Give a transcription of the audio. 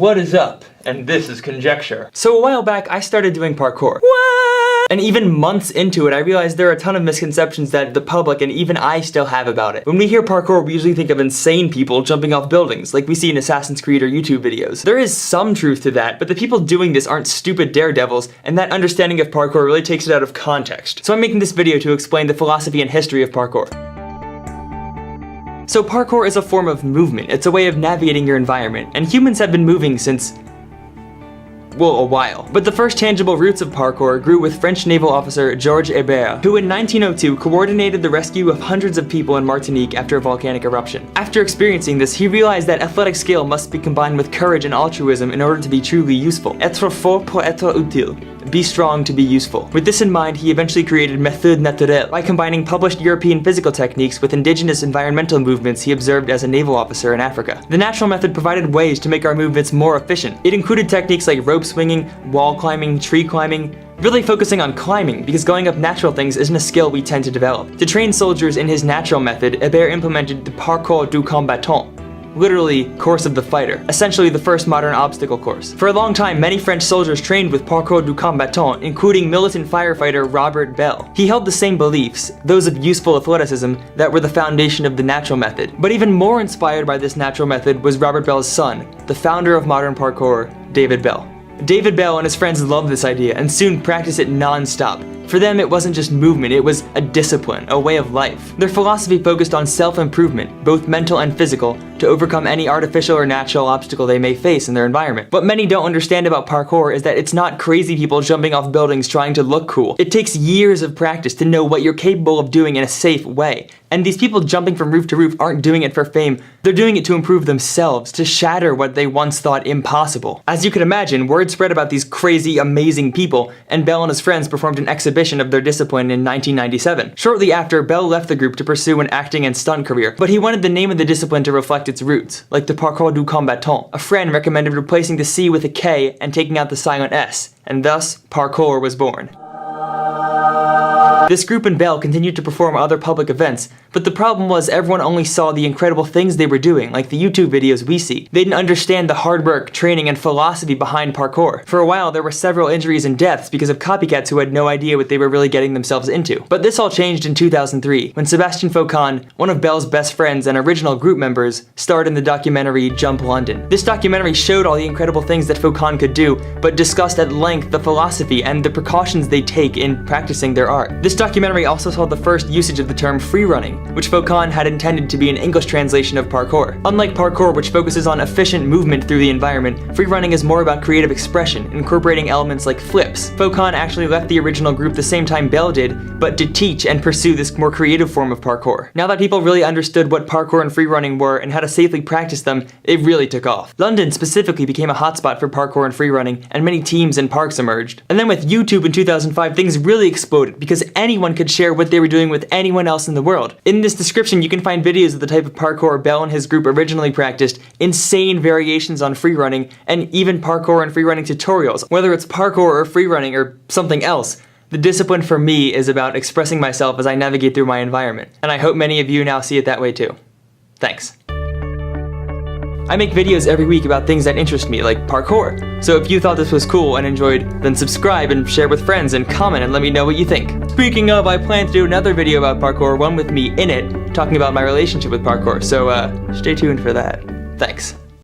What is up? And this is Conjecture. So a while back, I started doing parkour. What? And even months into it, I realized there are a ton of misconceptions that the public and even I still have about it. When we hear parkour, we usually think of insane people jumping off buildings, like we see in Assassin's Creed or YouTube videos. There is some truth to that, but the people doing this aren't stupid daredevils, and that understanding of parkour really takes it out of context. So I'm making this video to explain the philosophy and history of parkour. So parkour is a form of movement. It's a way of navigating your environment, and humans have been moving since, well, a while. But the first tangible roots of parkour grew with French naval officer Georges Hébert, who in 1902 coordinated the rescue of hundreds of people in Martinique after a volcanic eruption. After experiencing this, he realized that athletic skill must be combined with courage and altruism in order to be truly useful. Être fort pour être utile. Be strong to be useful. With this in mind, he eventually created méthode naturelle by combining published European physical techniques with indigenous environmental movements he observed as a naval officer in Africa. The natural method provided ways to make our movements more efficient. It included techniques like rope swinging, wall climbing, tree climbing, really focusing on climbing, because going up natural things isn't a skill we tend to develop. To train soldiers in his natural method, Hébert implemented the parcours du combattant, literally course of the fighter, essentially the first modern obstacle course. For a long time, many French soldiers trained with parcours du combattant, including militant firefighter Robert Bell. He held the same beliefs, those of useful athleticism, that were the foundation of the natural method. But even more inspired by this natural method was Robert Bell's son, the founder of modern parkour, David Bell. David Bell and his friends loved this idea and soon practiced it non-stop. For them, it wasn't just movement, it was a discipline, a way of life. Their philosophy focused on self-improvement, both mental and physical, to overcome any artificial or natural obstacle they may face in their environment. What many don't understand about parkour is that it's not crazy people jumping off buildings trying to look cool. It takes years of practice to know what you're capable of doing in a safe way. And these people jumping from roof to roof aren't doing it for fame, they're doing it to improve themselves, to shatter what they once thought impossible. As you can imagine, word spread about these crazy, amazing people, and Bell and his friends performed an exhibition of their discipline in 1997. Shortly after, Bell left the group to pursue an acting and stunt career, but he wanted the name of the discipline to reflect its roots, like the parcours du combattant. A friend recommended replacing the C with a K and taking out the silent S, and thus, parkour was born. This group and Bell continued to perform other public events, but the problem was everyone only saw the incredible things they were doing, like the YouTube videos we see. They didn't understand the hard work, training, and philosophy behind parkour. For a while, there were several injuries and deaths because of copycats who had no idea what they were really getting themselves into. But this all changed in 2003, when Sebastian Faucon, one of Bell's best friends and original group members, starred in the documentary Jump London. This documentary showed all the incredible things that Faucon could do, but discussed at length the philosophy and the precautions they take in practicing their art. This documentary also saw the first usage of the term freerunning, which Faucon had intended to be an English translation of parkour. Unlike parkour, which focuses on efficient movement through the environment, freerunning is more about creative expression, incorporating elements like flips. Faucon actually left the original group the same time Bell did, but to teach and pursue this more creative form of parkour. Now that people really understood what parkour and freerunning were and how to safely practice them, it really took off. London specifically became a hotspot for parkour and freerunning, and many teams and parks emerged. And then with YouTube in 2005, things really exploded because anyone could share what they were doing with anyone else in the world. In this description, you can find videos of the type of parkour Bell and his group originally practiced, insane variations on freerunning, and even parkour and freerunning tutorials. Whether it's parkour or freerunning or something else, the discipline for me is about expressing myself as I navigate through my environment. And I hope many of you now see it that way too. Thanks. I make videos every week about things that interest me, like parkour. So if you thought this was cool and enjoyed, then subscribe and share with friends and comment and let me know what you think. Speaking of, I plan to do another video about parkour, one with me in it, talking about my relationship with parkour, so stay tuned for that. Thanks.